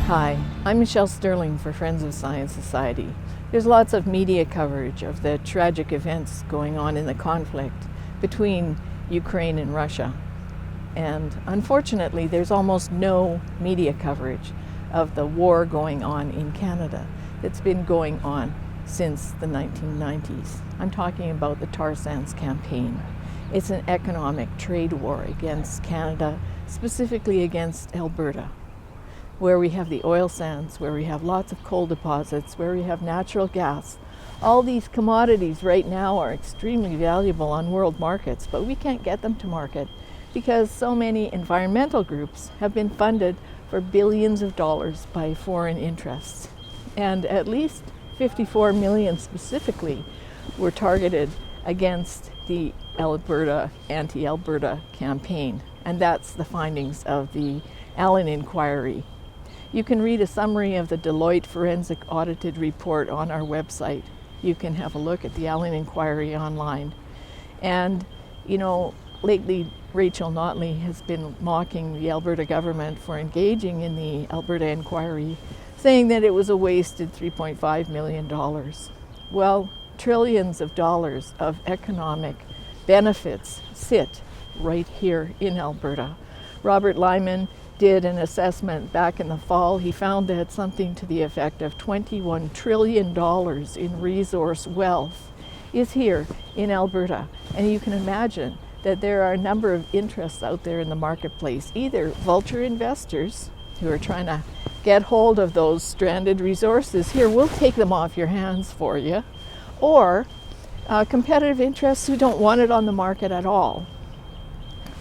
Hi, I'm Michelle Sterling for Friends of Science Society. There's lots of media coverage of the tragic events going on in the conflict between Ukraine and Russia. And unfortunately, there's almost no media coverage of the war going on in Canada that's been going on since the 1990s. I'm talking about the tar sands campaign. It's an economic trade war against Canada, specifically against Alberta, where we have the oil sands, where we have lots of coal deposits, where we have natural gas. All these commodities right now are extremely valuable on world markets, but we can't get them to market because so many environmental groups have been funded for billions of dollars by foreign interests. And at least 54 million specifically were targeted against the Alberta anti-Alberta campaign. And that's the findings of the Allen inquiry. You can read a summary of the Deloitte forensic audited report on our website. You can have a look at the Allen inquiry online. And, lately Rachel Notley has been mocking the Alberta government for engaging in the Alberta inquiry, saying that it was a wasted $3.5 million. Well, trillions of dollars of economic benefits sit right here in Alberta. Robert Lyman did an assessment back in the fall. He found that something to the effect of $21 trillion in resource wealth is here in Alberta. And you can imagine that there are a number of interests out there in the marketplace, either vulture investors who are trying to get hold of those stranded resources. Here, we'll take them off your hands for you, or competitive interests who don't want it on the market at all.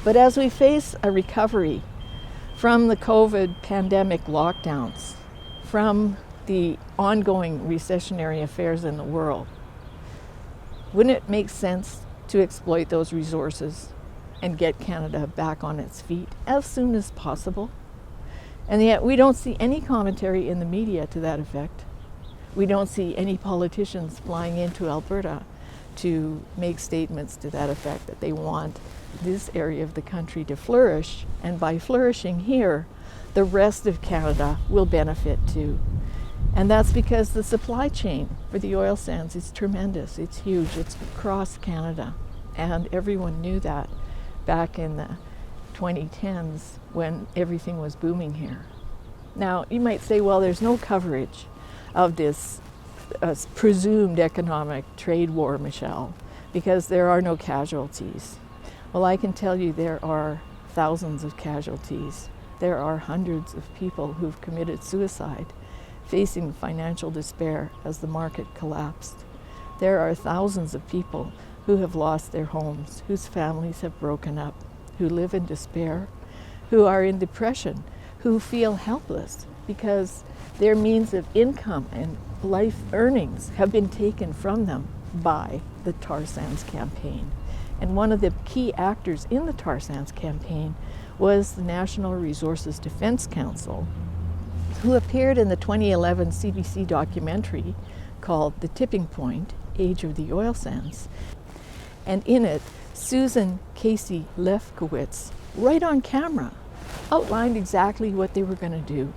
But as we face a recovery from the COVID pandemic lockdowns, from the ongoing recessionary affairs in the world, wouldn't it make sense to exploit those resources and get Canada back on its feet as soon as possible? And yet we don't see any commentary in the media to that effect. We don't see any politicians flying into Alberta to make statements to that effect, that they want this area of the country to flourish, and by flourishing here, the rest of Canada will benefit too. And that's because the supply chain for the oil sands is tremendous. It's huge. It's across Canada. And everyone knew that back in the 2010s when everything was booming here. Now, you might say, well, there's no coverage of this presumed economic trade war, Michelle, because there are no casualties. Well, I can tell you there are thousands of casualties. There are hundreds of people who've committed suicide, facing financial despair as the market collapsed. There are thousands of people who have lost their homes, whose families have broken up, who live in despair, who are in depression, who feel helpless because their means of income and life earnings have been taken from them by the tar sands campaign. And one of the key actors in the tar sands campaign was the National Resources Defense Council, who appeared in the 2011 CBC documentary called The Tipping Point: Age of the Oil Sands. And in it, Susan Casey Lefkowitz, right on camera, outlined exactly what they were going to do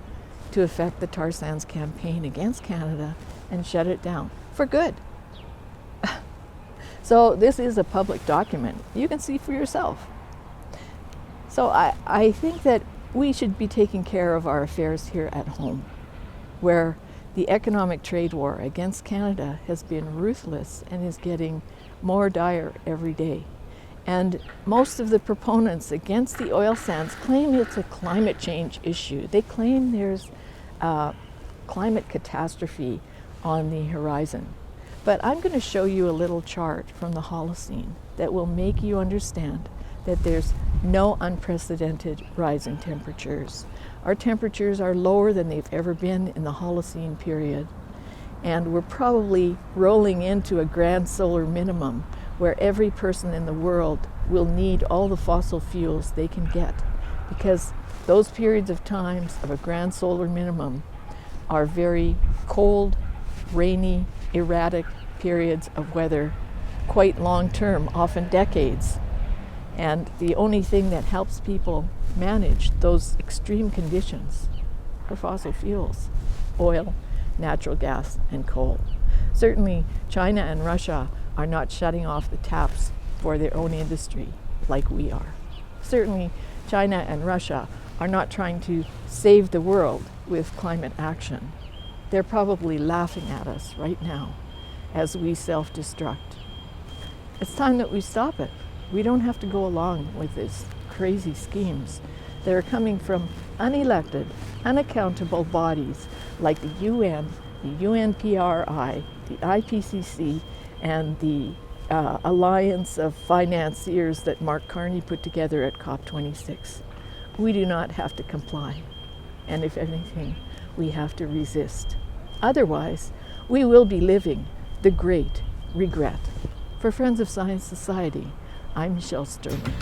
to affect the tar sands campaign against Canada and shut it down for good. So this is a public document. You can see for yourself. So I think that we should be taking care of our affairs here at home, where the economic trade war against Canada has been ruthless and is getting more dire every day. And most of the proponents against the oil sands claim it's a climate change issue. They claim there's a climate catastrophe on the horizon. But I'm going to show you a little chart from the Holocene that will make you understand that there's no unprecedented rise in temperatures. Our temperatures are lower than they've ever been in the Holocene period. And we're probably rolling into a grand solar minimum where every person in the world will need all the fossil fuels they can get, because those periods of times of a grand solar minimum are very cold, rainy, erratic periods of weather, quite long term, often decades. And the only thing that helps people manage those extreme conditions are fossil fuels: oil, natural gas, and coal. Certainly, China and Russia are not shutting off the taps for their own industry like we are. Certainly, China and Russia are not trying to save the world with climate action. They're probably laughing at us right now as we self-destruct. It's time that we stop it. We don't have to go along with these crazy schemes that are coming from unelected, unaccountable bodies like the UN, the UNPRI, the IPCC, and the alliance of financiers that Mark Carney put together at COP26. We do not have to comply. And if anything, we have to resist. Otherwise, we will be living the great regret. For Friends of Science Society, I'm Michelle Sterling.